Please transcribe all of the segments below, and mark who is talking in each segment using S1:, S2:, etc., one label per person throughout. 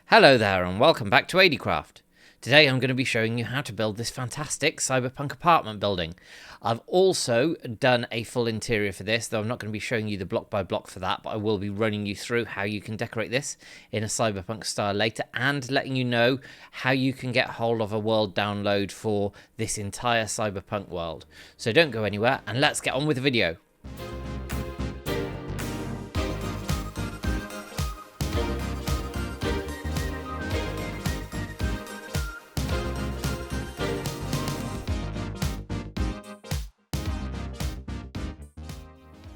S1: Hello there and welcome back to ADcraft. Today I'm going to be showing you how to build this fantastic cyberpunk apartment building. I've also done a full interior for this, though I'm not going to be showing you the block by block for that, but I will be running you through how you can decorate this in a cyberpunk style later and letting you know how you can get hold of a world download for this entire cyberpunk world. So don't go anywhere and let's get on with the video.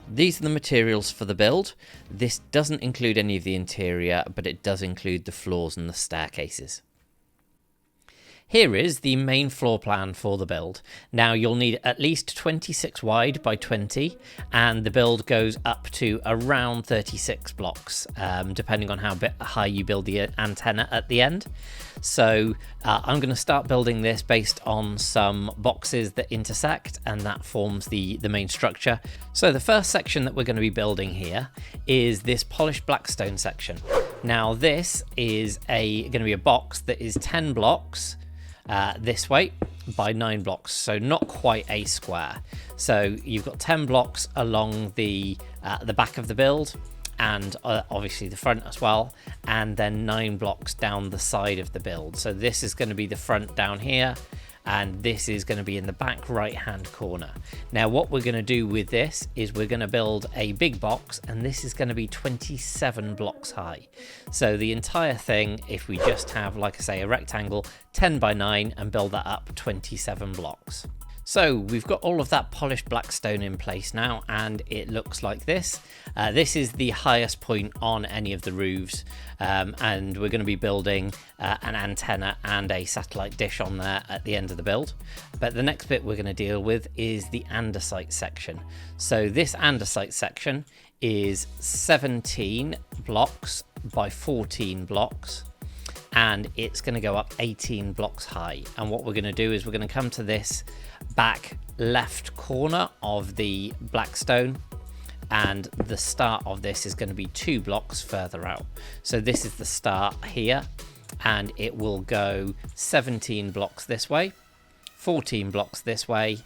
S1: These are the materials for the build. This doesn't include any of the interior, but it does include the floors and the staircases. Here is the main floor plan for the build. Now you'll need at least 26 wide by 20, and the build goes up to around 36 blocks, depending on how high you build the antenna at the end. So I'm going to start building this based on some boxes that intersect, and that forms the main structure. So the first section that we're going to be building here is this polished blackstone section. Now this is going to be a box that is 10 blocks this way by 9 blocks, so not quite a square. So you've got 10 blocks along the back of the build, and obviously the front as well, and then 9 blocks down the side of the build. So this is going to be the front down here, and this is going to be in the back right hand corner. Now what we're going to do with this is we're going to build a big box, and this is going to be 27 blocks high. So the entire thing, if we just have, like I say, a rectangle 10 by 9 and build that up 27 blocks. So we've got all of that polished blackstone in place now, and it looks like this. This is the highest point on any of the roofs, and we're going to be building an antenna and a satellite dish on there at the end of the build. But the next bit we're going to deal with is the andesite section. So this andesite section is 17 blocks by 14 blocks. And it's going to go up 18 blocks high. And what we're going to do is we're going to come to this back left corner of the blackstone, and the start of this is going to be 2 blocks further out. So this is the start here, and it will go 17 blocks this way, 14 blocks this way,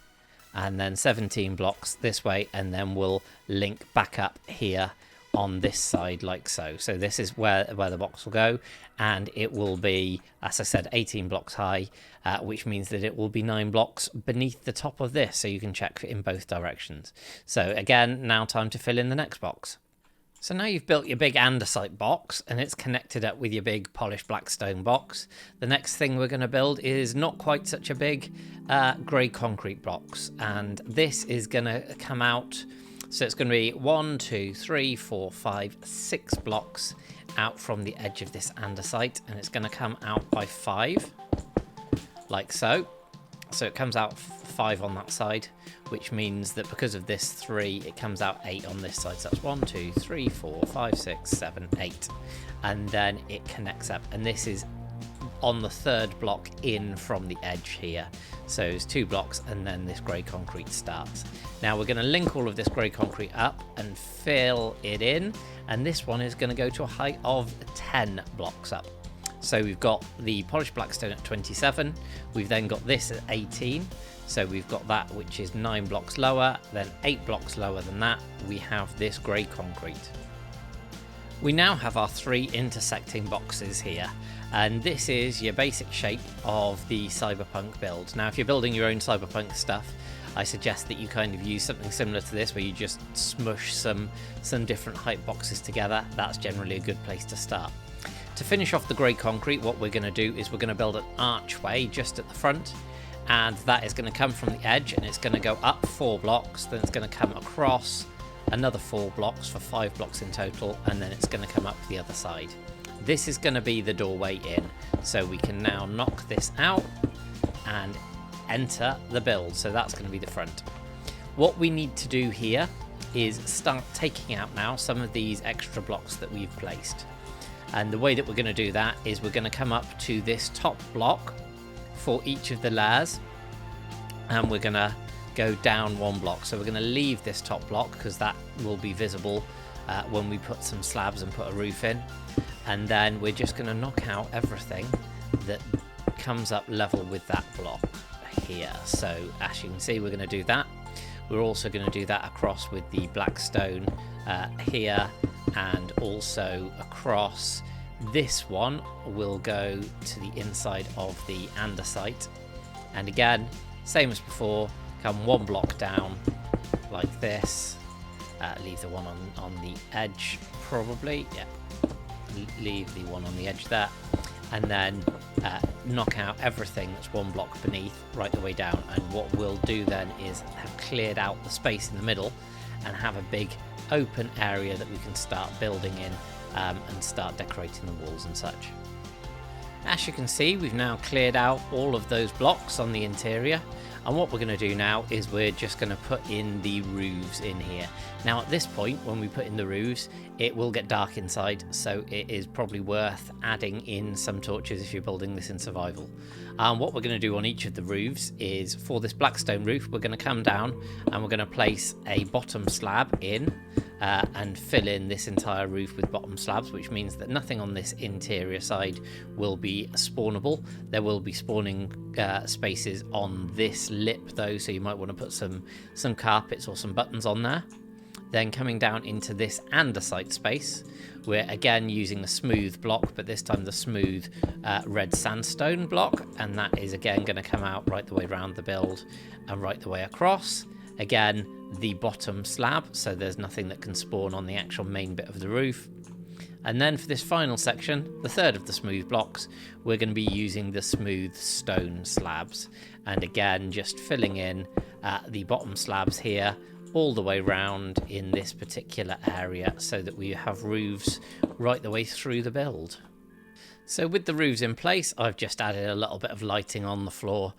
S1: and then 17 blocks this way, and then we'll link back up here on this side like so. So this is where the box will go, and it will be, as I said, 18 blocks high, which means that it will be 9 blocks beneath the top of this, so you can check in both directions. So again, now time to fill in the next box. So now you've built your big andesite box and it's connected up with your big polished blackstone box. The next thing we're going to build is not quite such a big grey concrete box, and this is going to come out. So it's going to be 1, 2, 3, 4, 5, 6 blocks out from the edge of this andesite, and it's going to come out by 5, like so. So it comes out 5 on that side, which means that because of this 3, it comes out 8 on this side. So that's 1, 2, 3, 4, 5, 6, 7, 8. And then it connects up, and this is on the 3rd block in from the edge here. So it's 2 blocks, and then this grey concrete starts. Now we're going to link all of this grey concrete up and fill it in, and this one is going to go to a height of 10 blocks up. So we've got the polished blackstone at 27, we've then got this at 18, so we've got that which is 9 blocks lower, then 8 blocks lower than that we have this grey concrete. We now have our 3 intersecting boxes here, and this is your basic shape of the cyberpunk build. Now if you're building your own cyberpunk stuff, I suggest that you kind of use something similar to this, where you just smush some different height boxes together. That's generally a good place to start. To finish off the grey concrete, what we're going to do is we're going to build an archway just at the front, and that is going to come from the edge, and it's going to go up 4 blocks, then it's going to come across another 4 blocks for 5 blocks in total, and then it's going to come up the other side. This is going to be the doorway in, so we can now knock this out and enter the build. So that's going to be the front. What we need to do here is start taking out now some of these extra blocks that we've placed, and the way that we're going to do that is we're going to come up to this top block for each of the layers, and we're going to go down 1 block. So we're going to leave this top block because that will be visible when we put some slabs and put a roof in. and then we're just going to knock out everything that comes up level with that block here. So as you can see, we're going to do that. We're also going to do that across with the black stone here, and also across this one will go to the inside of the andesite. And again, same as before, come one block down like this. Leave the one on the edge, probably. Yeah, leave the one on the edge there, and then knock out everything that's one block beneath right the way down. And what we'll do then is have cleared out the space in the middle and have a big open area that we can start building in and start decorating the walls and such. As you can see, we've now cleared out all of those blocks on the interior, and what we're going to do now is we're just going to put in the roofs in here. Now at this point, when we put in the roofs, it will get dark inside, so it is probably worth adding in some torches if you're building this in survival. What we're going to do on each of the roofs is, for this blackstone roof, we're going to come down and we're going to place a bottom slab in and fill in this entire roof with bottom slabs, which means that nothing on this interior side will be spawnable. There will be spawning spaces on this lip though, so you might want to put some carpets or some buttons on there. Then coming down into this andesite space, we're again using a smooth block, but this time the smooth red sandstone block, and that is again going to come out right the way around the build and right the way across. Again, the bottom slab, so there's nothing that can spawn on the actual main bit of the roof. And then for this final section, the third of the smooth blocks, we're going to be using the smooth stone slabs. And again, just filling in the bottom slabs here all the way round in this particular area so that we have roofs right the way through the build. So with the roofs in place, I've just added a little bit of lighting on the floor.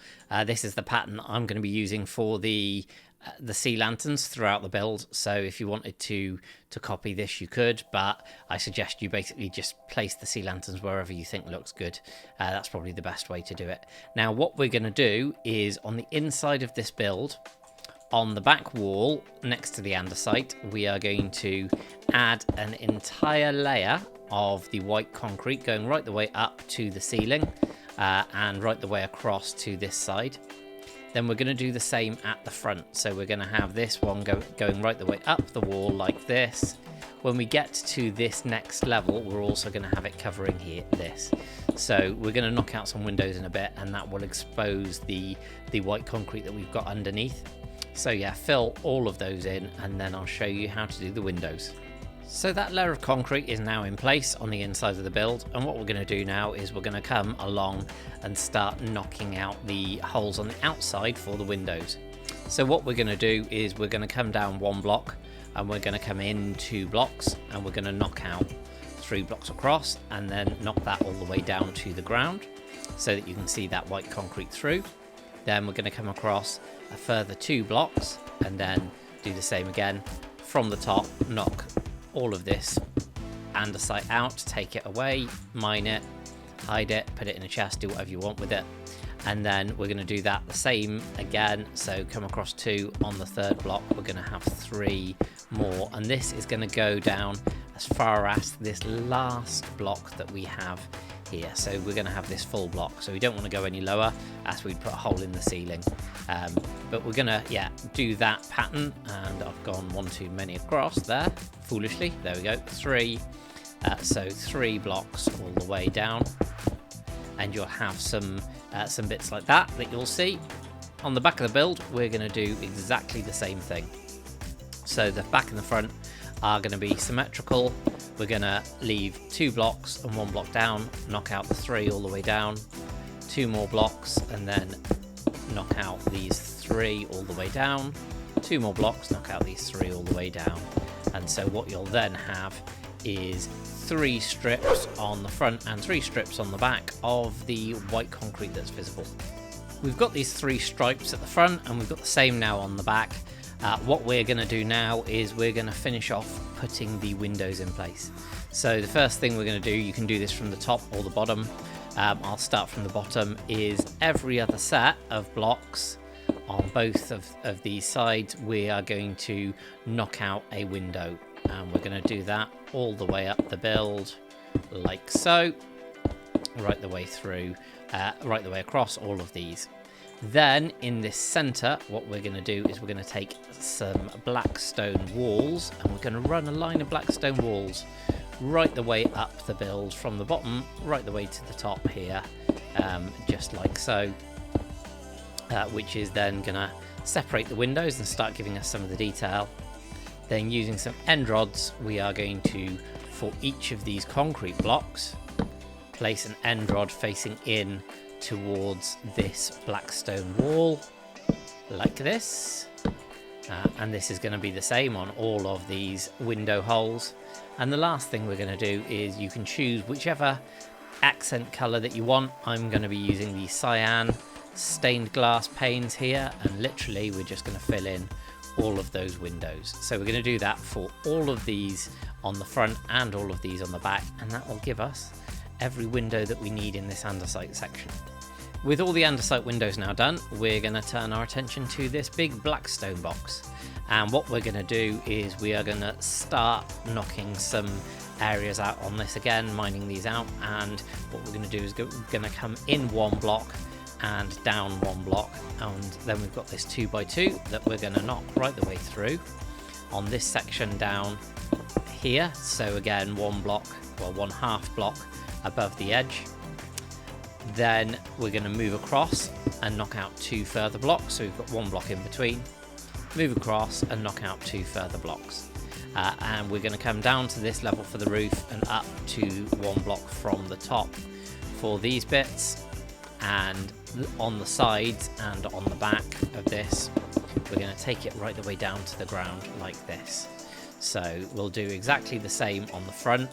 S1: This is the pattern I'm going to be using for the sea lanterns throughout the build. So if you wanted to copy this, you could, but I suggest you basically just place the sea lanterns wherever you think looks good. That's probably the best way to do it. Now what we're going to do is, on the inside of this build, on the back wall next to the andesite, we are going to add an entire layer of the white concrete going right the way up to the ceiling and right the way across to this side. Then we're going to do the same at the front. So we're going to have this one going right the way up the wall like this. When we get to this next level, we're also going to have it covering here, this. So we're going to knock out some windows in a bit, and that will expose the white concrete that we've got underneath. So yeah, fill all of those in, and then I'll show you how to do the windows. So that layer of concrete is now in place on the inside of the build, and what we're going to do now is we're going to come along and start knocking out the holes on the outside for the windows. So what we're going to do is we're going to come down one block, and we're going to come in 2 blocks, and we're going to knock out 3 blocks across, and then knock that all the way down to the ground so that you can see that white concrete through. Then we're going to come across a further 2 blocks and then do the same again from the top, knock all of this andesite out, take it away, mine it, hide it, put it in a chest, do whatever you want with it. And then we're going to do that the same again, so come across 2 on the 3rd block. We're going to have 3 more, and this is going to go down as far as this last block that we have here. So we're going to have this full block, so we don't want to go any lower as we'd put a hole in the ceiling. But we're going to do that pattern, and I've gone one too many across there, foolishly. There we go, 3. So 3 blocks all the way down, and you'll have some bits like that you'll see. On the back of the build, we're going to do exactly the same thing. So the back and the front are going to be symmetrical. We're going to leave 2 blocks and 1 block down, knock out the 3 all the way down, 2 more blocks, and then knock out these 3 all the way down, 2 more blocks, knock out these 3 all the way down. And so what you'll then have is 3 strips on the front and 3 strips on the back of the white concrete that's visible. We've got these 3 stripes at the front, and we've got the same now on the back. What we're going to do now is we're going to finish off putting the windows in place. So the first thing we're going to do, you can do this from the top or the bottom. I'll start from the bottom, is every other set of blocks on both of these sides, we are going to knock out a window. And we're going to do that all the way up the build, like so, right the way through, right the way across all of these. Then in this center, what we're going to do is we're going to take some black stone walls, and we're going to run a line of black stone walls right the way up the build from the bottom right the way to the top here, just like so, which is then going to separate the windows and start giving us some of the detail. Then using some end rods, we are going to, for each of these concrete blocks, place an end rod facing in towards this black stone wall, like this. And this is going to be the same on all of these window holes. And the last thing we're going to do is you can choose whichever accent color that you want. I'm going to be using the cyan stained glass panes here, and literally we're just going to fill in all of those windows. So we're going to do that for all of these on the front and all of these on the back, and that will give us every window that we need in this andesite section. With all the andesite windows now done, we're going to turn our attention to this big black stone box. And what we're going to do is we are going to start knocking some areas out on this again, mining these out. And what we're going to do is we're going to come in one block and down one block. And then we've got this 2x2 that we're going to knock right the way through on this section down here. So again, one block, well, one half block above the edge. Then we're going to move across and knock out two further blocks. So we've got one block in between. Move across and knock out two further blocks. And we're going to come down to this level for the roof and up to one block from the top for these bits. And on the sides and on the back of this, we're going to take it right the way down to the ground like this. So we'll do exactly the same on the front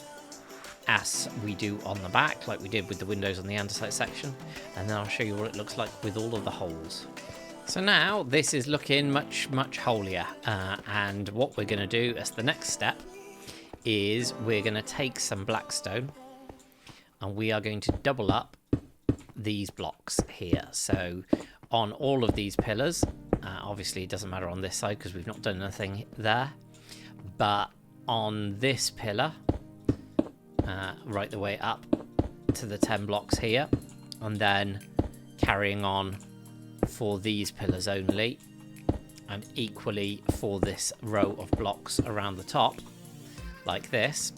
S1: as we do on the back, like we did with the windows on the andesite section, and then I'll show you what it looks like with all of the holes. So now this is looking much holier, and what we're going to do as the next step is we're going to take some blackstone and we are going to double up these blocks here. So on all of these pillars, obviously it doesn't matter on this side because we've not done anything there, but on this pillar, right the way up to the 10 blocks here, and then carrying on for these pillars only, and equally for this row of blocks around the top like this,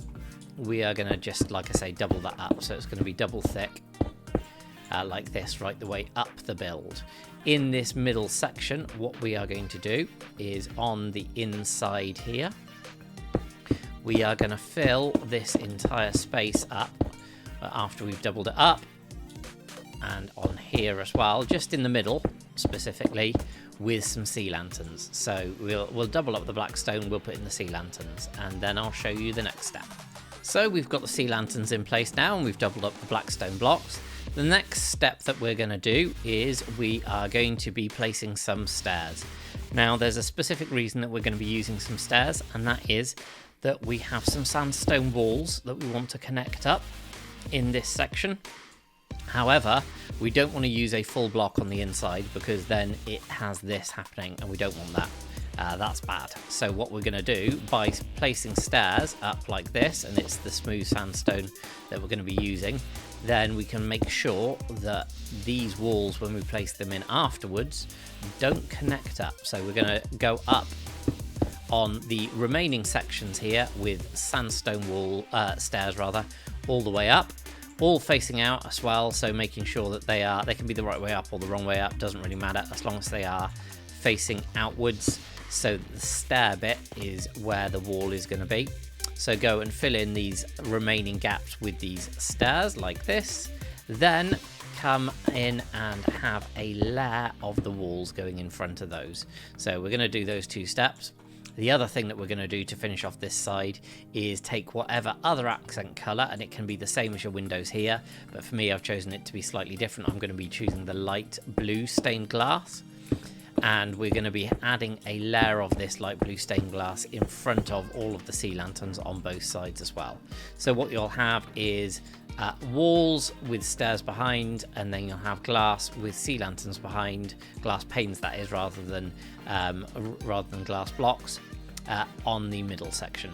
S1: we are going to just, like I say, double that up. So it's going to be double thick like this right the way up the build. In this middle section, what we are going to do is on the inside here, we are going to fill this entire space up after we've doubled it up, and on here as well, just in the middle specifically, with some sea lanterns. So we'll double up the blackstone, we'll put in the sea lanterns, and then I'll show you the next step. So we've got the sea lanterns in place now, and we've doubled up the blackstone blocks. The next step that we're going to do is we are going to be placing some stairs. Now there's a specific reason that we're going to be using some stairs, and that is that we have some sandstone walls that we want to connect up in this section. However, we don't want to use a full block on the inside because then it has this happening, and we don't want that. That's bad. So what we're going to do by placing stairs up like this, and it's the smooth sandstone that we're going to be using, then we can make sure that these walls, when we place them in afterwards, don't connect up. So we're going to go up on the remaining sections here with sandstone wall stairs rather, all the way up, all facing out as well. So making sure that they can be the right way up or the wrong way up, doesn't really matter as long as they are facing outwards. So the stair bit is where the wall is going to be. So go and fill in these remaining gaps with these stairs like this. Then come in and have a layer of the walls going in front of those. So we're going to do those two steps. The other thing that we're going to do to finish off this side is take whatever other accent colour, and it can be the same as your windows here, but for me I've chosen it to be slightly different. I'm going to be choosing the light blue stained glass, and we're going to be adding a layer of this light blue stained glass in front of all of the sea lanterns on both sides as well. So what you'll have is walls with stairs behind, and then you'll have glass with sea lanterns behind, glass panes that is, rather than glass blocks on the middle section.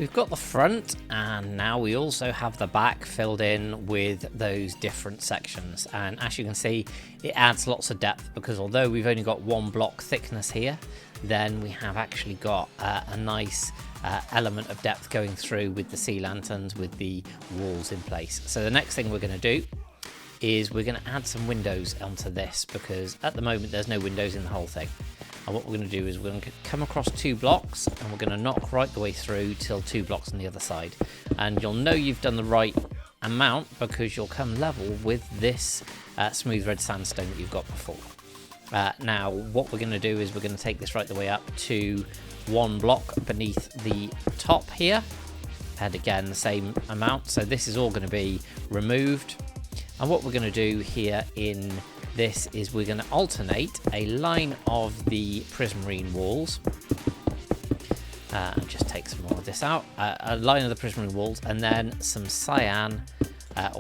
S1: We've got the front, and now we also have the back filled in with those different sections. And as you can see, it adds lots of depth, because although we've only got 1 block thickness here, then we have actually got a nice element of depth going through with the sea lanterns, with the walls in place. So the next thing we're going to do is we're going to add some windows onto this, because at the moment there's no windows in the whole thing. And what we're going to do is we're going to come across 2 blocks, and we're going to knock right the way through till 2 blocks on the other side. And you'll know you've done the right amount because you'll come level with this smooth red sandstone that you've got before. Now what we're going to do is we're going to take this right the way up to 1 block beneath the top here, and again the same amount. So this is all going to be removed, and what we're going to do here in this is we're going to alternate a line of the prismarine walls. Just take some more of this out. A line of the prismarine walls, and then some cyan,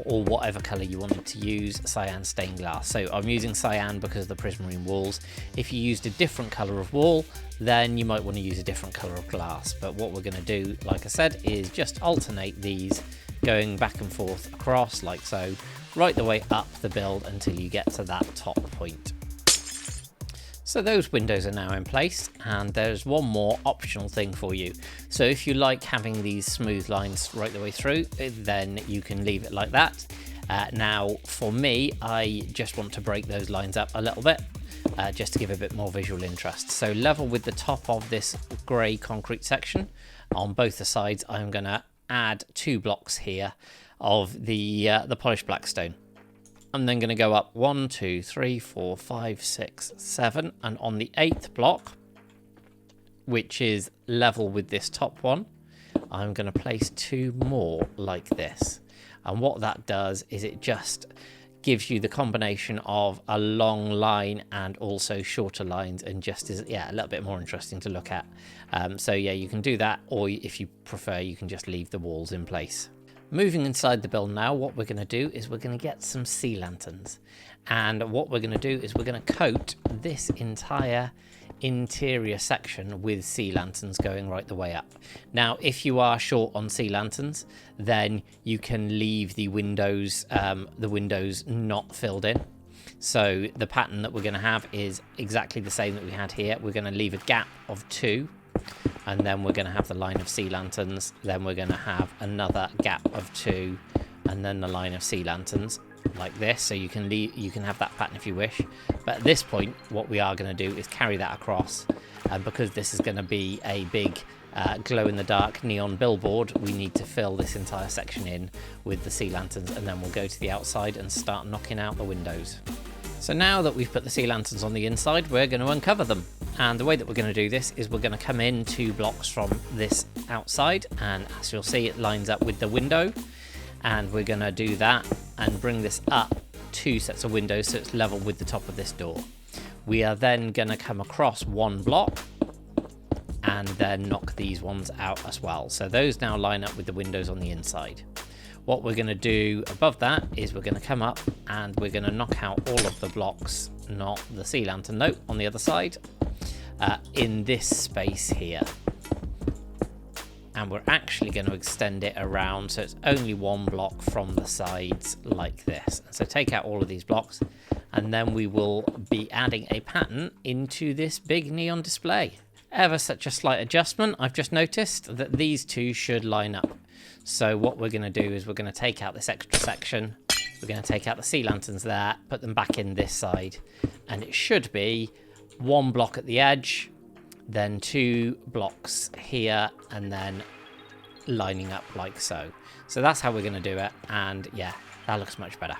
S1: or whatever colour you wanted to use, cyan stained glass. So I'm using cyan because of the prismarine walls. If you used a different colour of wall, then you might want to use a different colour of glass. But what we're going to do, like I said, is just alternate these, going back and forth across like so, right the way up the build until you get to that top point. So those windows are now in place, and there's one more optional thing for you. So if you like having these smooth lines right the way through, then you can leave it like that. Now for me, I just want to break those lines up a little bit, just to give a bit more visual interest. So level with the top of this grey concrete section on both the sides, I'm going to add 2 blocks here of the polished black stone. I'm then going to go up 1, 2, 3, 4, 5, 6, 7, and on the 8th block, which is level with this top one, I'm going to place 2 more like this. And what that does is it just gives you the combination of a long line and also shorter lines, and just is a little bit more interesting to look at. So yeah, you can do that, or if you prefer, you can just leave the walls in place. Moving inside the build now, what we're going to do is we're going to get some sea lanterns. And what we're going to do is we're going to coat this entire interior section with sea lanterns going right the way up. Now, if you are short on sea lanterns, then you can leave the windows not filled in. So the pattern that we're going to have is exactly the same that we had here. We're going to leave a gap of 2. And then we're going to have the line of sea lanterns, then we're going to have another gap of 2, and then the line of sea lanterns like this. So you can have that pattern if you wish, but at this point what we are going to do is carry that across, and because this is going to be a big glow in the dark neon billboard, we need to fill this entire section in with the sea lanterns, and then we'll go to the outside and start knocking out the windows. So now that we've put the sea lanterns on the inside, we're going to uncover them. And the way that we're going to do this is we're going to come in 2 blocks from this outside, and as you'll see, it lines up with the window. And we're going to do that and bring this up 2 sets of windows so it's level with the top of this door. We are then going to come across 1 block and then knock these ones out as well. So those now line up with the windows on the inside. What we're going to do above that is we're going to come up and we're going to knock out all of the blocks, not the sea lantern note on the other side, in this space here. And we're actually going to extend it around so it's only 1 block from the sides like this. So take out all of these blocks, and then we will be adding a pattern into this big neon display. Ever such a slight adjustment, I've just noticed that these 2 should line up. So what we're going to do is we're going to take out this extra section, we're going to take out the sea lanterns there, put them back in this side, and it should be 1 block at the edge, then 2 blocks here, and then lining up like so. So that's how we're going to do it, and yeah, that looks much better.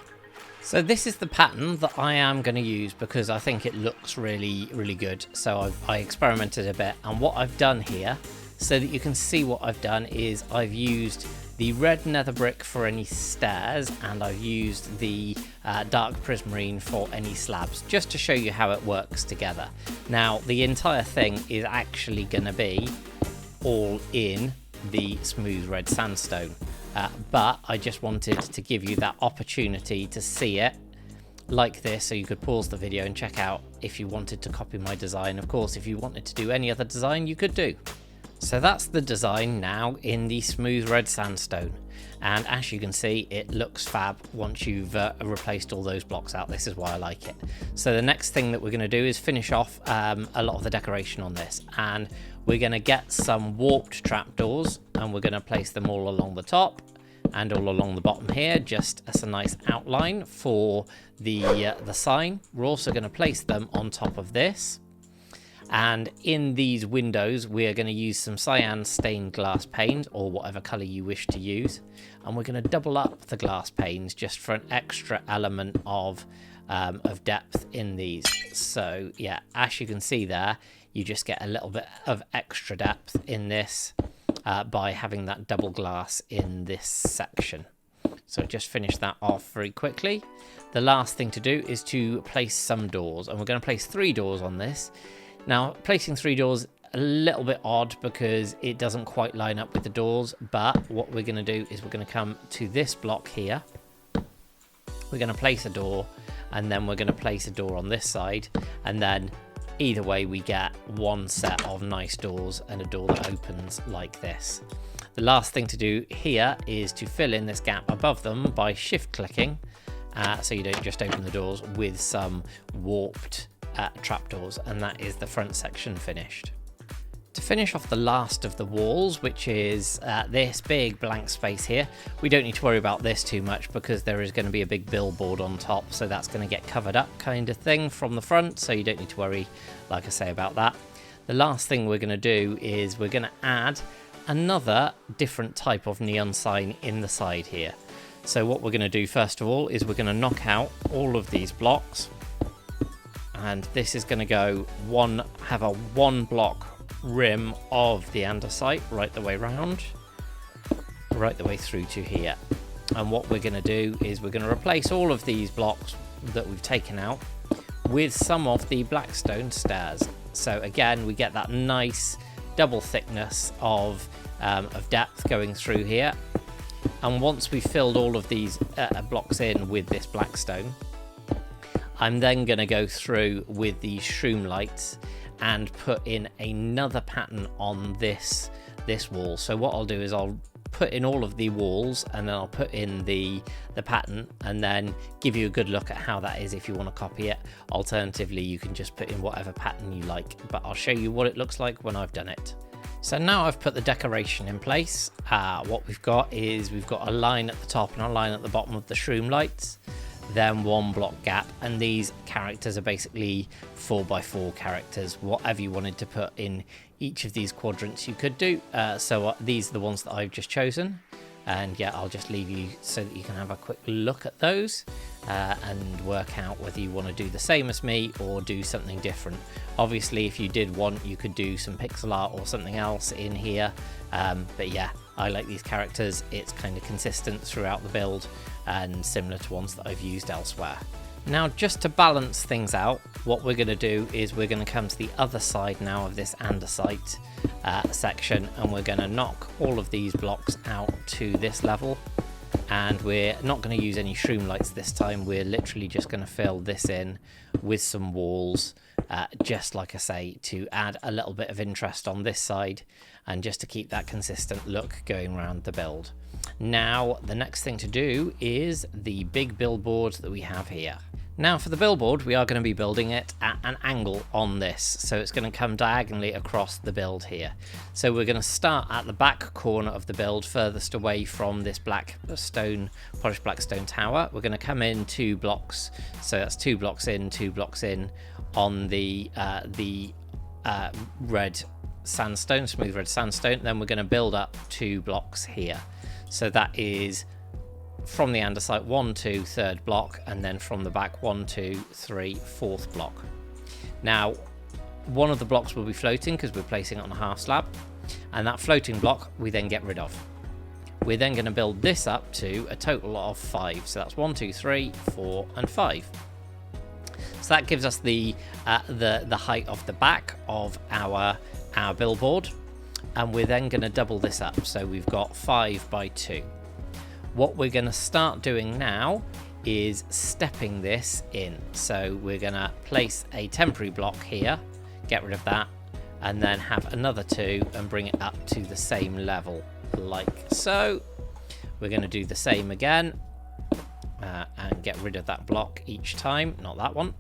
S1: So this is the pattern that I am going to use because I think it looks really, really good. So I experimented a bit, and what I've done here, so that you can see what I've done, is I've used the red nether brick for any stairs, and I've used the dark prismarine for any slabs, just to show you how it works together. Now, the entire thing is actually going to be all in the smooth red sandstone, but I just wanted to give you that opportunity to see it like this, so you could pause the video and check out if you wanted to copy my design. Of course, if you wanted to do any other design, you could do. So that's the design now in the smooth red sandstone, and as you can see, it looks fab once you've replaced all those blocks out. This is why I like it. So the next thing that we're going to do is finish off a lot of the decoration on this, and we're going to get some warped trapdoors, and we're going to place them all along the top and all along the bottom here, just as a nice outline for the sign. We're also going to place them on top of this. And in these windows, we're going to use some cyan stained glass panes, or whatever color you wish to use. And we're going to double up the glass panes just for an extra element of depth in these. So yeah, as you can see there, you just get a little bit of extra depth in this by having that double glass in this section. So just finish that off very quickly. The last thing to do is to place some doors, and we're going to place 3 doors on this. Now, placing 3 doors a little bit odd because it doesn't quite line up with the doors, but what we're going to do is we're going to come to this block here. We're going to place a door, and then we're going to place a door on this side, and then either way we get one set of nice doors and a door that opens like this. The last thing to do here is to fill in this gap above them by shift clicking, so you don't just open the doors with some warped trapdoors, and that is the front section finished. To finish off the last of the walls, which is this big blank space here, we don't need to worry about this too much because there is going to be a big billboard on top, so that's going to get covered up kind of thing from the front, so you don't need to worry, like I say, about that. The last thing we're going to do is we're going to add another different type of neon sign in the side here. So what we're going to do first of all is we're going to knock out all of these blocks, and this is going to go have a 1 block rim of the andesite right the way around, right the way through to here. And what we're going to do is we're going to replace all of these blocks that we've taken out with some of the blackstone stairs. So again, we get that nice double thickness of depth going through here. And once we've filled all of these blocks in with this blackstone, I'm then going to go through with these shroom lights and put in another pattern on this wall. So what I'll do is I'll put in all of the walls, and then I'll put in the pattern, and then give you a good look at how that is if you want to copy it. Alternatively, you can just put in whatever pattern you like, but I'll show you what it looks like when I've done it. So now I've put the decoration in place. What we've got is we've got a line at the top and a line at the bottom of the shroom lights, then 1 block gap, and these characters are basically 4x4 characters. Whatever you wanted to put in each of these quadrants you could do. So these are the ones that I've just chosen, and yeah, I'll just leave you so that you can have a quick look at those and work out whether you want to do the same as me or do something different. Obviously, if you did want, you could do some pixel art or something else in here, but yeah, I like these characters. It's kind of consistent throughout the build and similar to ones that I've used elsewhere. Now, just to balance things out, what we're going to do is we're going to come to the other side now of this andesite section, and we're going to knock all of these blocks out to this level, and we're not going to use any shroom lights this time. We're literally just going to fill this in with some walls, just like I say, to add a little bit of interest on this side and just to keep that consistent look going around the build. Now, the next thing to do is the big billboard that we have here. Now, for the billboard, we are going to be building it at an angle on this, so it's going to come diagonally across the build here. So we're going to start at the back corner of the build, furthest away from this polished black stone tower. We're going to come in 2 blocks, so that's 2 blocks in, 2 blocks in on the red sandstone, smooth red sandstone. Then we're going to build up 2 blocks here. So that is from the andesite 1, 2, 3rd block, and then from the back 1, 2, 3, 4th block. Now, one of the blocks will be floating because we're placing it on a half slab, and that floating block we then get rid of. We're then going to build this up to a total of 5. So that's 1, 2, 3, 4, and 5. So that gives us the height of the back of our billboard, and we're then going to double this up. So we've got 5 by 2. What we're going to start doing now is stepping this in. So we're going to place a temporary block here, get rid of that, and then have another 2 and bring it up to the same level like so. We're going to do the same again and get rid of that block each time, not that one,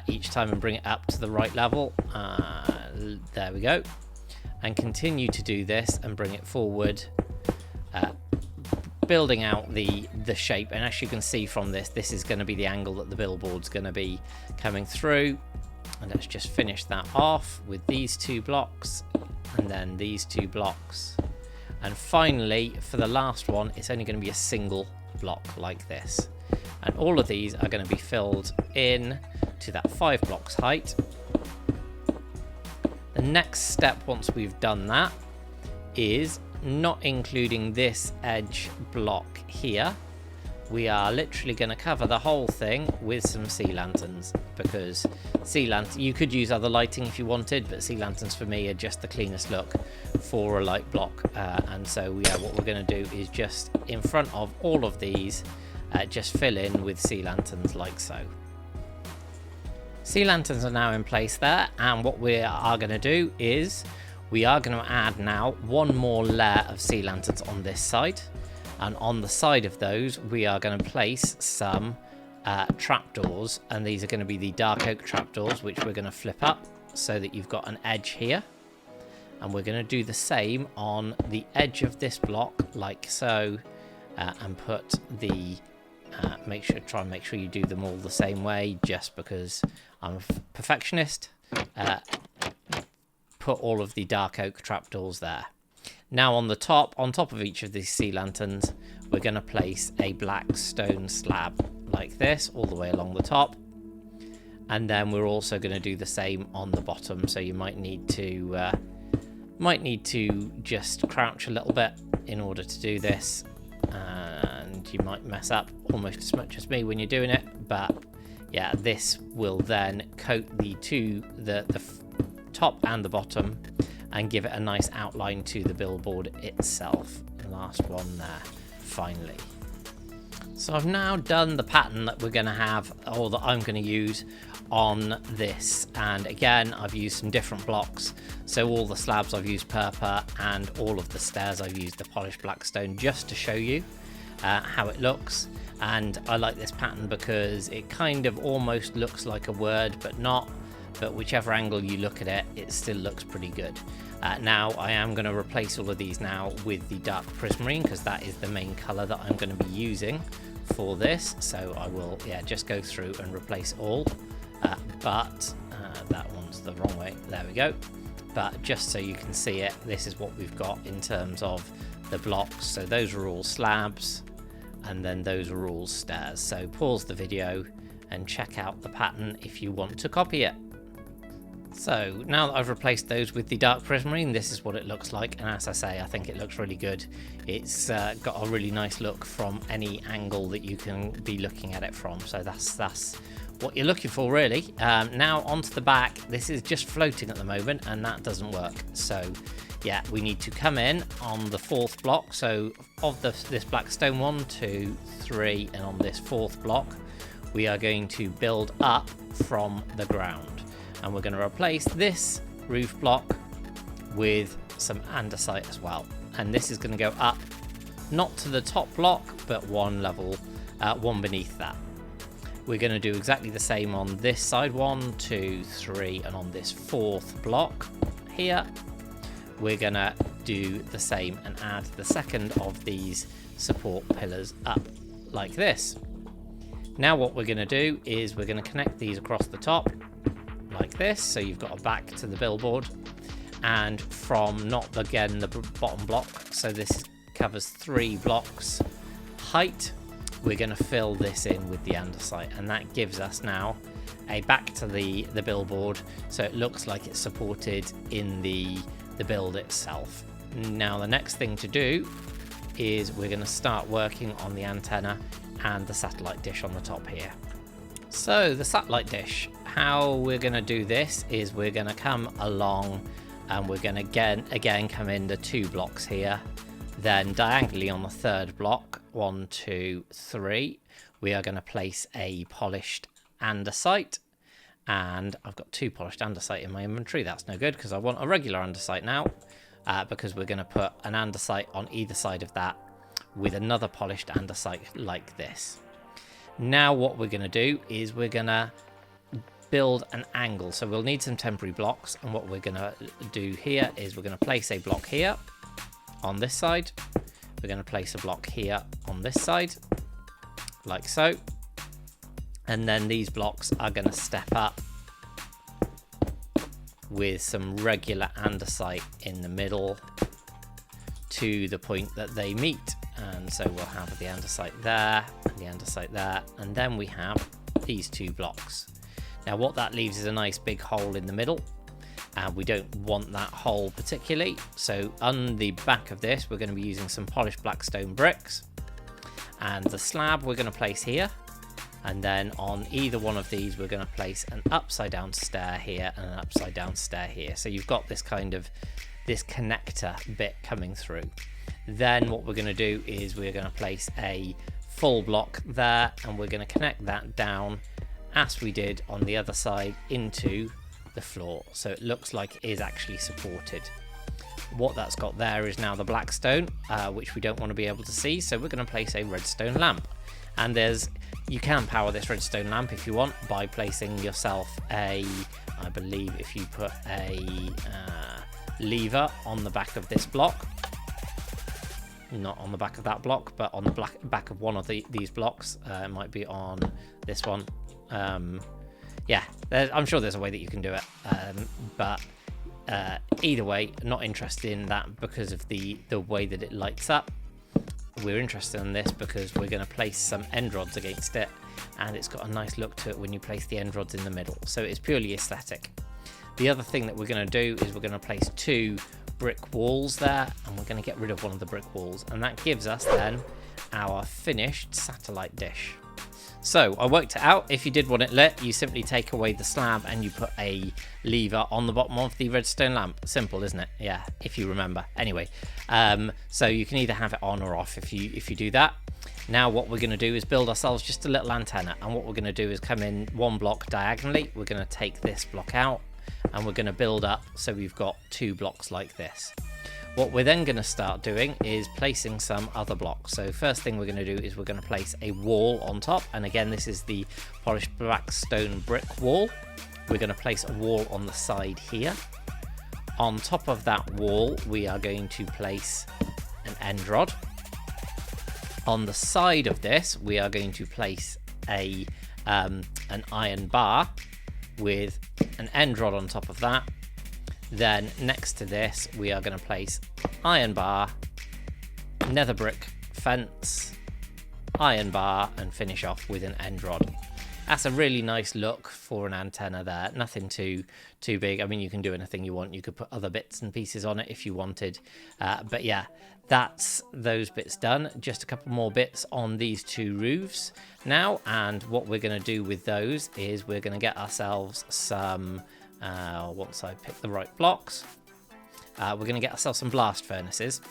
S1: each time, and bring it up to the right level. There we go, and continue to do this and bring it forward, building out the shape. And as you can see from this is going to be the angle that the billboard's going to be coming through. And let's just finish that off with these 2 blocks and then these 2 blocks. And finally, for the last one, it's only going to be a single block like this. And all of these are going to be filled in to that 5 blocks height. The next step, once we've done that, is not including this edge block here. We are literally going to cover the whole thing with some sea lanterns, because sea lanterns, you could use other lighting if you wanted, but sea lanterns for me are just the cleanest look for a light block. And so yeah, what we're going to do is just in front of all of these, just fill in with sea lanterns like so. Sea lanterns are now in place there, and what we are going to do is we are going to add now 1 more layer of sea lanterns on this side. And on the side of those, we are going to place some trapdoors, and these are going to be the dark oak trapdoors, which we're going to flip up so that you've got an edge here. And we're going to do the same on the edge of this block, like so, and put the try and make sure you do them all the same way, just because I'm a perfectionist. Put all of the dark oak trapdoors there. Now on top of each of these sea lanterns, we're going to place a black stone slab like this all the way along the top. And then we're also going to do the same on the bottom. So you might need to just crouch a little bit in order to do this. And you might mess up almost as much as me when you're doing it. But yeah, this will then coat the top and the bottom, and give it a nice outline to the billboard itself. The last one there, finally. So I've now done the pattern that we're going to have, or that I'm going to use on this. And again, I've used some different blocks. So all the slabs I've used purple, and all of the stairs I've used the polished black stone, just to show you how it looks. And I like this pattern because it kind of almost looks like a word, but not. But whichever angle you look at it, it still looks pretty good. Now I am going to replace all of these now with the dark prismarine, because that is the main color that I'm going to be using for this. So I will just go through and replace all, but that one's the wrong way. There we go. But just so you can see it, this is what we've got in terms of the blocks. So those are all slabs, and then those are all stairs. So pause the video and check out the pattern if you want to copy it. So now that I've replaced those with the dark prismarine, this is what it looks like. And as I say, I think it looks really good. It's got a really nice look from any angle that you can be looking at it from. So that's what you're looking for, really. Now onto the back. This is just floating at the moment, and that doesn't work. So yeah, we need to come in on the 4th block. So of this black stone, 1, 2, 3, and on this 4th block, we are going to build up from the ground. And we're going to replace this roof block with some andesite as well. And this is going to go up, not to the top block, but one level, one beneath that. We're going to do exactly the same on this side, 1, 2, 3, and on this 4th block here, we're going to do the same and add the second of these support pillars up like this. Now what we're going to do is we're going to connect these across the top like this, so you've got a back to the billboard, and from not again the bottom block, so this covers 3 blocks height, we're going to fill this in with the andesite, and that gives us now a back to the billboard, so it looks like it's supported in the build itself. Now the next thing to do is we're going to start working on the antenna and the satellite dish on the top here. So the satellite dish, how we're going to do this is we're going to come along, and we're going to again come in the 2 blocks here, then diagonally on the 3rd block, 1, 2, 3, we are going to place a polished andesite, And I've got 2 polished andesite in my inventory. That's no good because I want a regular andesite now, because we're going to put an andesite on either side of that with another polished andesite like this. Now what we're going to do is we're going to build an angle. So we'll need some temporary blocks, and what we're going to do here is we're going to place a block here on this side. We're going to place a block here on this side, like so. And then these blocks are going to step up with some regular andesite in the middle to the point that they meet. And so we'll have the andesite there and the andesite there, and then we have these 2 blocks. Now what that leaves is a nice big hole in the middle, and we don't want that hole particularly. So on the back of this, we're going to be using some polished blackstone bricks, and the slab we're going to place here, and then on either one of these we're going to place an upside down stair here and an upside down stair here. So you've got this kind of this connector bit coming through. Then what we're going to do is we're going to place a full block there, and we're going to connect that down as we did on the other side into the floor, so it looks like it is actually supported. What that's got there is now the blackstone, which we don't want to be able to see, so we're going to place a redstone lamp. And you can power this redstone lamp if you want by placing yourself I believe if you put a lever on the back of this block, not on the back of that block, but on the back of one of these blocks. It might be on this one. Yeah, I'm sure there's a way that you can do it, but either way, not interested in that because of the way that it lights up. We're interested in this because we're going to place some end rods against it, and it's got a nice look to it when you place the end rods in the middle, so it's purely aesthetic. The other thing that we're going to do is we're going to place 2 brick walls there, and we're going to get rid of one of the brick walls, and that gives us then our finished satellite dish. So I worked it out. If you did want it lit, you simply take away the slab and you put a lever on the bottom of the redstone lamp. Simple, isn't it? Yeah, if you remember. Anyway, so you can either have it on or off if you do that. Now what we're going to do is build ourselves just a little antenna, and what we're going to do is come in 1 block diagonally. We're going to take this block out, and we're going to build up so we've got 2 blocks like this. What we're then going to start doing is placing some other blocks. So first thing we're going to do is we're going to place a wall on top, and again this is the polished blackstone brick wall. We're going to place a wall on the side here. On top of that wall we are going to place an end rod. On the side of this we are going to place an iron bar with an end rod on top of that. Then next to this we are going to place iron bar, nether brick fence, iron bar, and finish off with an end rod. That's a really nice look for an antenna there. Nothing too big. I mean, you can do anything you want. You could put other bits and pieces on it if you wanted. But yeah, that's those bits done. Just a couple more bits on these 2 roofs now. And what we're going to do with those is we're going to get ourselves some... once I pick the right blocks, we're going to get ourselves some blast furnaces,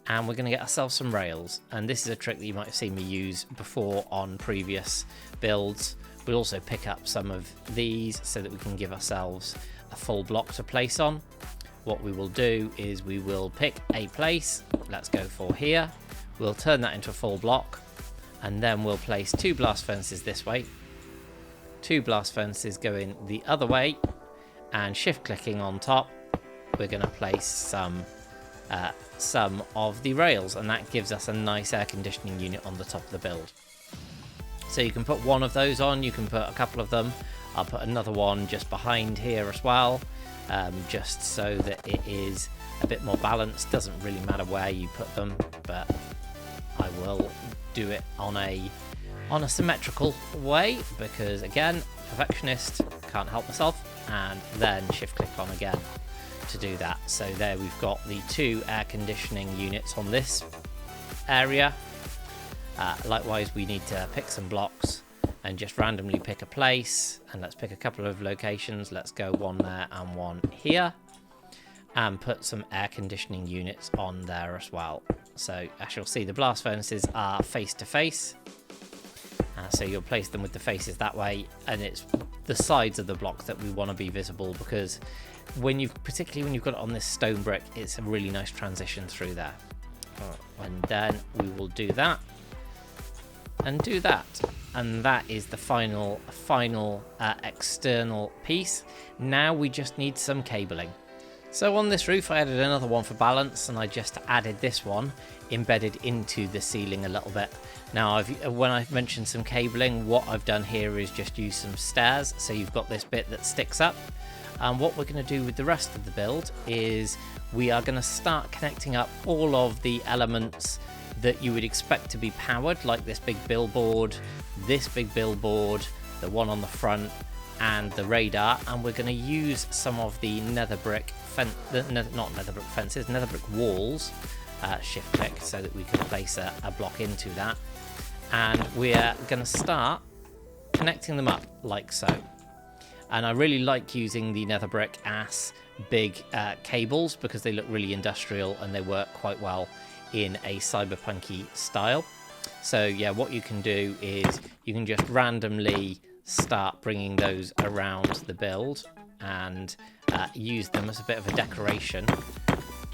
S1: and we're going to get ourselves some rails. And this is a trick that you might have seen me use before on previous builds. We'll also pick up some of these so that we can give ourselves a full block to place on. What we will do is we will pick a place. Let's go for here. We'll turn that into a full block, and then we'll place 2 blast furnaces this way, 2 blast furnaces going the other way, and shift clicking on top we're going to place some of the rails, and that gives us a nice air conditioning unit on the top of the build. So you can put 1 of those on, you can put a couple of them. I'll put another one just behind here as well, just so that it is a bit more balanced. Doesn't really matter where you put them, but I will do it on a symmetrical way because, again, perfectionist, can't help myself. And then shift click on again to do that. So there we've got the 2 air conditioning units on this area. Likewise, we need to pick some blocks and just randomly pick a place, and let's pick a couple of locations. Let's go 1 there and 1 here, and put some air conditioning units on there as well. So as you'll see, the blast furnaces are face to face. So you'll place them with the faces that way, and it's the sides of the block that we want to be visible, because particularly when you've got it on this stone brick, it's a really nice transition through there. And then we will do that and do that, and that is the final external piece. Now we just need some cabling. So on this roof I added another one for balance, and I just added this one embedded into the ceiling a little bit. Now when I mentioned some cabling, what I've done here is just use some stairs, so you've got this bit that sticks up. And what we're going to do with the rest of the build is we are going to start connecting up all of the elements that you would expect to be powered, like this big billboard, the one on the front, and the radar. And we're going to use some of the nether brick walls, shift click, so that we can place a block into that. And we're going to start connecting them up like so. And I really like using the nether brick as big cables, because they look really industrial and they work quite well in a cyberpunky style. So yeah, what you can do is you can just randomly start bringing those around the build and use them as a bit of a decoration,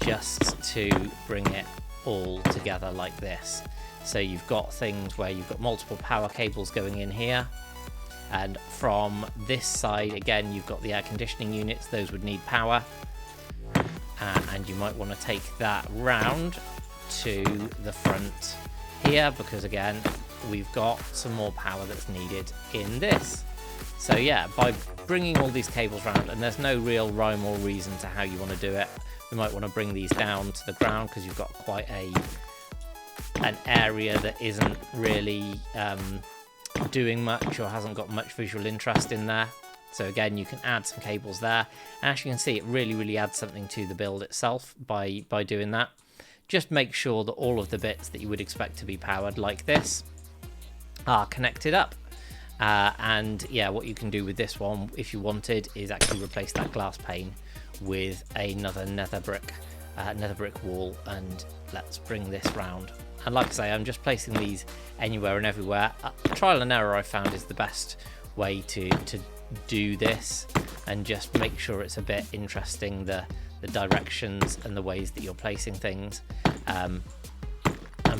S1: just to bring it all together like this. So you've got things where you've got multiple power cables going in here, and from this side again you've got the air conditioning units. Those would need power, and you might want to take that round to the front here, because again we've got some more power that's needed in this. So yeah, by bringing all these cables around, and there's no real rhyme or reason to how you want to do it. We might want to bring these down to the ground because you've got quite an area that isn't really doing much, or hasn't got much visual interest in there. So again, you can add some cables there, and as you can see, it really adds something to the build itself by doing that. Just make sure that all of the bits that you would expect to be powered like this are connected up. And yeah, what you can do with this one, if you wanted, is actually replace that glass pane with another nether brick wall. And let's bring this round. And like I say, I'm just placing these anywhere and everywhere. Trial and error I found is the best way to do this, and just make sure it's a bit interesting, the directions and the ways that you're placing things, and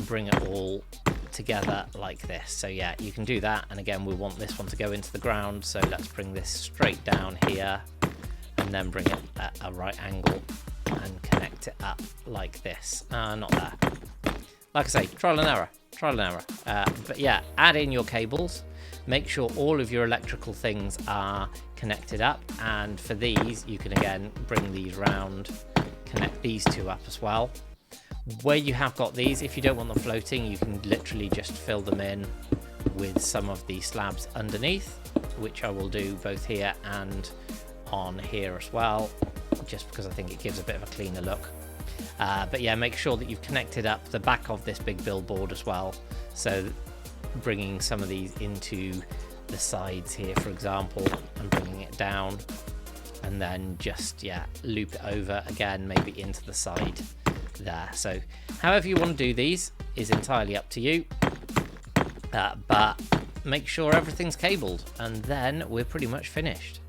S1: bring it all together like this. So yeah, you can do that. And again, we want this one to go into the ground, so let's bring this straight down here, and then bring it at a right angle and connect it up like this. Not there. Like I say, trial and error. But yeah, add in your cables. Make sure all of your electrical things are connected up, and for these you can again bring these round, connect these two up as well. Where you have got these, if you don't want them floating, you can literally just fill them in with some of the slabs underneath, which I will do both here and on here as well, just because I think it gives a bit of a cleaner look. But yeah, make sure that you've connected up the back of this big billboard as well, so bringing some of these into the sides here, for example, and bringing it down, and then just loop it over again, maybe into the side there. So however you want to do these is entirely up to you, but make sure everything's cabled, and then we're pretty much finished.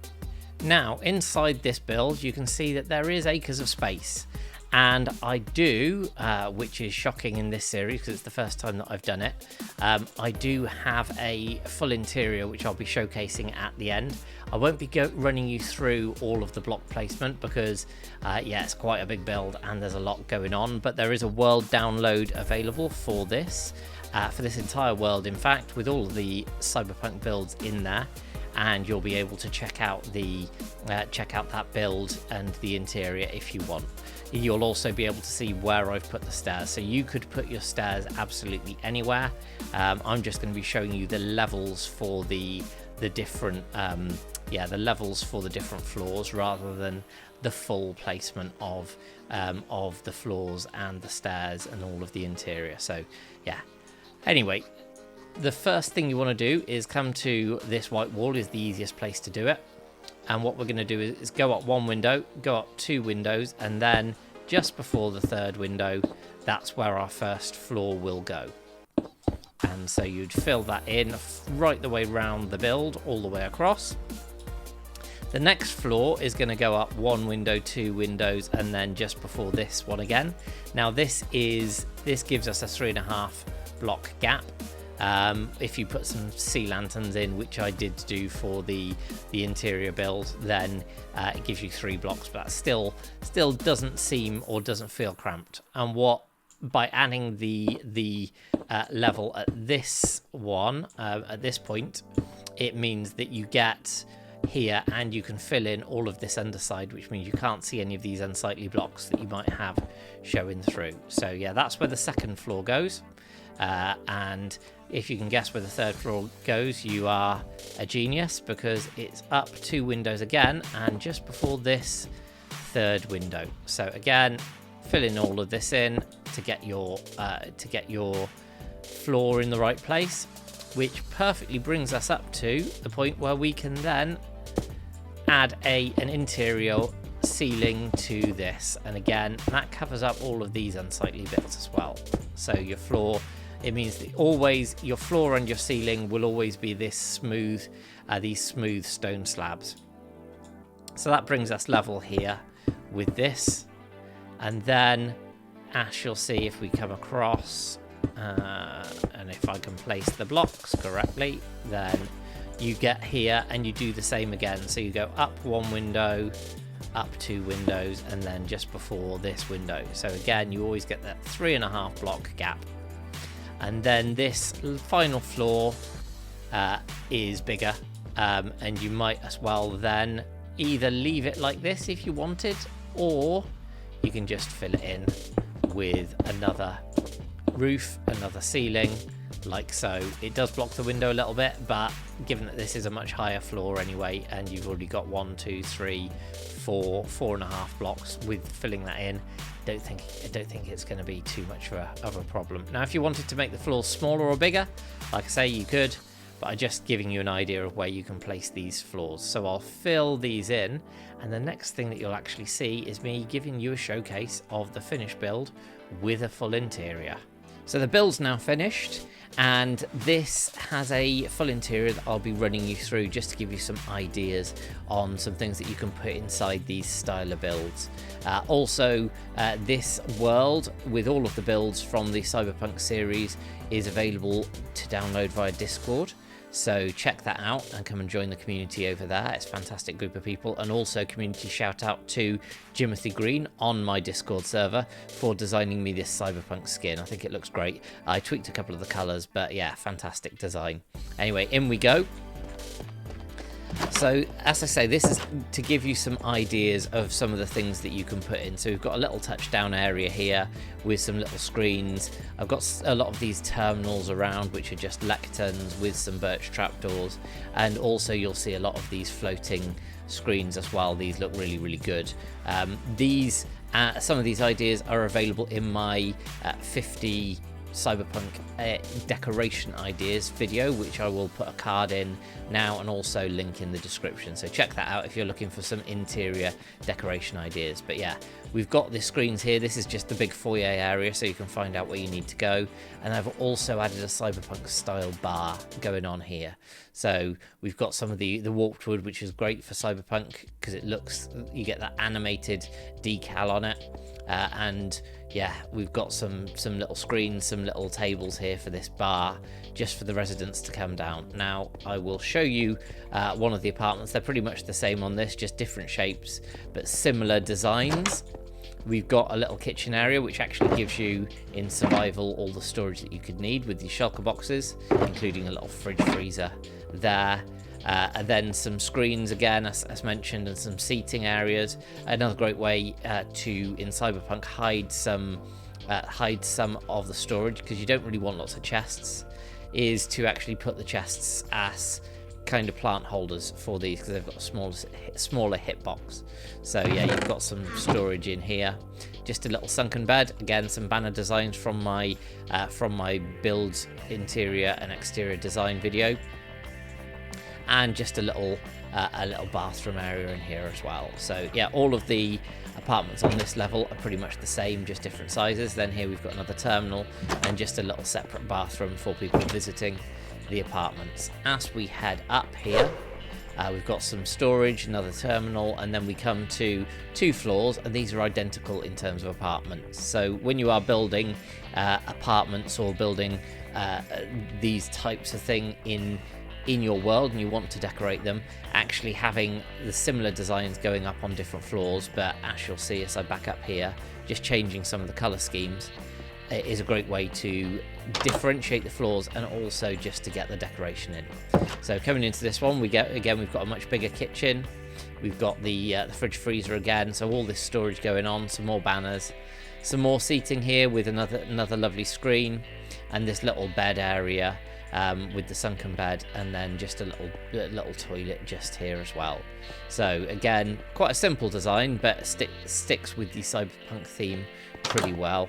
S1: Now inside this build you can see that there is acres of space, and I do, which is shocking in this series because it's the first time that I've done it, I do have a full interior which I'll be showcasing at the end. I won't be running you through all of the block placement because yeah, it's quite a big build and there's a lot going on, but there is a world download available for this entire world, in fact, with all of the Cyberpunk builds in there, and you'll be able to check out that build and the interior if you want. You'll also be able to see where I've put the stairs, so you could put your stairs absolutely anywhere. I'm just going to be showing you the levels for the different levels for the different floors, rather than the full placement of the floors and the stairs and all of the interior. So yeah, anyway, the first thing you want to do is come to this white wall. Is the easiest place to do it. And what we're going to do is go up one window, go up two windows, and then just before the third window, that's where our first floor will go. And so you'd fill that in right the way around the build, all the way across. The next floor is going to go up 1 window, 2 windows, and then just before this one again. Now this gives us a 3.5 block gap. If you put some sea lanterns in, which I did do for the interior build, then it gives you 3 blocks, but that still doesn't seem or doesn't feel cramped. And by adding the level at this one at this point, it means that you get here and you can fill in all of this underside, which means you can't see any of these unsightly blocks that you might have showing through. So yeah, that's where the second floor goes. And if you can guess where the third floor goes, you are a genius, because it's up 2 windows again and just before this third window. So again, filling all of this in to get your floor in the right place, which perfectly brings us up to the point where we can then add an interior ceiling to this. And again, that covers up all of these unsightly bits as well. So your floor, it means that your floor and your ceiling will always be these smooth stone slabs. So that brings us level here with this. And then, as you'll see, if we come across, and if I can place the blocks correctly, then you get here and you do the same again. So you go up 1 window, up 2 windows, and then just before this window. So again, you always get that 3.5 block gap. And then this final floor is bigger, and you might as well then either leave it like this if you wanted, or you can just fill it in with another roof, another ceiling, like so. It does block the window a little bit, but given that this is a much higher floor anyway, and you've already got 1, 2, 3, 4, 4.5 blocks with filling that in, I don't think it's going to be too much of a problem. Now, if you wanted to make the floors smaller or bigger, like I say, you could, but I'm just giving you an idea of where you can place these floors. So I'll fill these in, and the next thing that you'll actually see is me giving you a showcase of the finished build with a full interior. So the build's now finished, and this has a full interior that I'll be running you through just to give you some ideas on some things that you can put inside these style of builds. Also, this world with all of the builds from the Cyberpunk series is available to download via Discord. So check that out and come and join the community over there. It's a fantastic group of people. And also community shout out to Jimothy Green on my Discord server for designing me this Cyberpunk skin. I think it looks great. I tweaked a couple of the colours, but yeah, fantastic design. Anyway, in we go. So, as I say, this is to give you some ideas of some of the things that you can put in. So we've got a little touchdown area here with some little screens. I've got a lot of these terminals around, which are just lecterns with some birch trapdoors. And also you'll see a lot of these floating screens as well. These look really, really good. Some of these ideas are available in my 50 Cyberpunk decoration ideas video, which I will put a card in now and also link in the description, so check that out if you're looking for some interior decoration ideas. But yeah, we've got the screens here. This is just the big foyer area, so you can find out where you need to go. And I've also added a Cyberpunk style bar going on here. So we've got some of the warped wood, which is great for Cyberpunk because it looks, you get that animated decal on it. And yeah, we've got some little screens, some little tables here for this bar, just for the residents to come down. Now, I will show you one of the apartments. They're pretty much the same on this, just different shapes, but similar designs. We've got a little kitchen area, which actually gives you, in survival, all the storage that you could need with these shulker boxes, including a little fridge freezer there. And then some screens again, as mentioned, and some seating areas. Another great way to, in Cyberpunk, hide some of the storage, because you don't really want lots of chests, is to actually put the chests as kind of plant holders for these, because they've got a smaller hitbox. So yeah, you've got some storage in here. Just a little sunken bed. Again, some banner designs from my build interior and exterior design video. and just a little bathroom area in here as well. So yeah, all of the apartments on this level are pretty much the same, just different sizes. Then here we've got another terminal and just a little separate bathroom for people visiting the apartments. As we head up here, we've got some storage, another terminal, and then we come to 2 floors, and these are identical in terms of apartments. So when you are building apartments or building these types of thing in your world and you want to decorate them, actually having the similar designs going up on different floors, but as you'll see as I back up here, just changing some of the color schemes is a great way to differentiate the floors and also just to get the decoration in. So coming into this one, we've got a much bigger kitchen. We've got the fridge freezer again, so all this storage going on, some more banners, some more seating here with another lovely screen, and this little bed area with the sunken bed, and then just a little toilet just here as well. So again, quite a simple design, but sticks with the cyberpunk theme pretty well.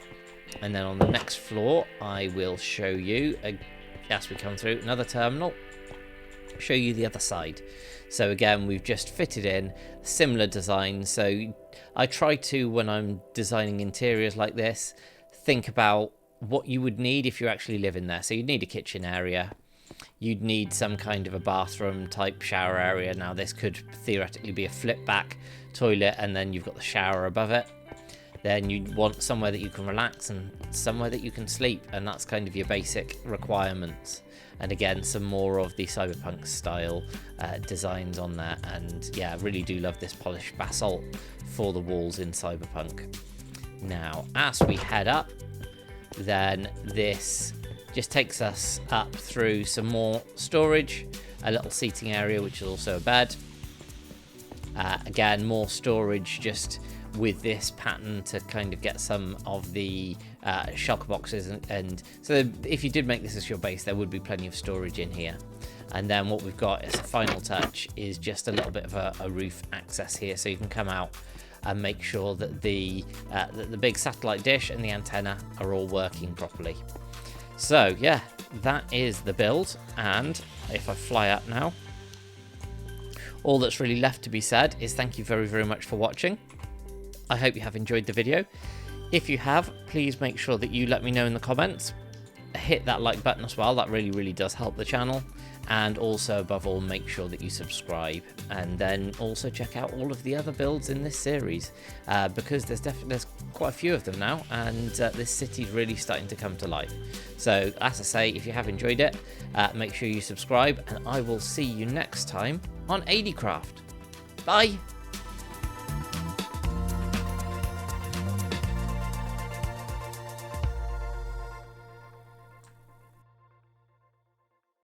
S1: And then on the next floor, I will show you, as we come through, another terminal, show you the other side. So again, we've just fitted in similar design. So I try to, when I'm designing interiors like this, think about what you would need if you actually live in there. So you'd need a kitchen area, you'd need some kind of a bathroom type shower area. Now this could theoretically be a flip back toilet, and then you've got the shower above it. Then you'd want somewhere that you can relax and somewhere that you can sleep, and that's kind of your basic requirements. And again, some more of the Cyberpunk style designs on there. And yeah, I really do love this polished basalt for the walls in Cyberpunk. Now, as we head up, then this just takes us up through some more storage, a little seating area, which is also a bed. Again, more storage just with this pattern to kind of get some of the shulker boxes, and so if you did make this as your base, there would be plenty of storage in here. And then what we've got as a final touch is just a little bit of a roof access here, so you can come out and make sure that the big satellite dish and the antenna are all working properly. So yeah, that is the build, and if I fly up now, all that's really left to be said is thank you very, very much for watching. I hope you have enjoyed the video. If you have, please make sure that you let me know in the comments. Hit that like button as well, that really, really does help the channel. And also, above all, make sure that you subscribe, and then also check out all of the other builds in this series, because there's quite a few of them now, and this city's really starting to come to life. So as I say, if you have enjoyed it, make sure you subscribe, and I will see you next time on ADcraft. Bye!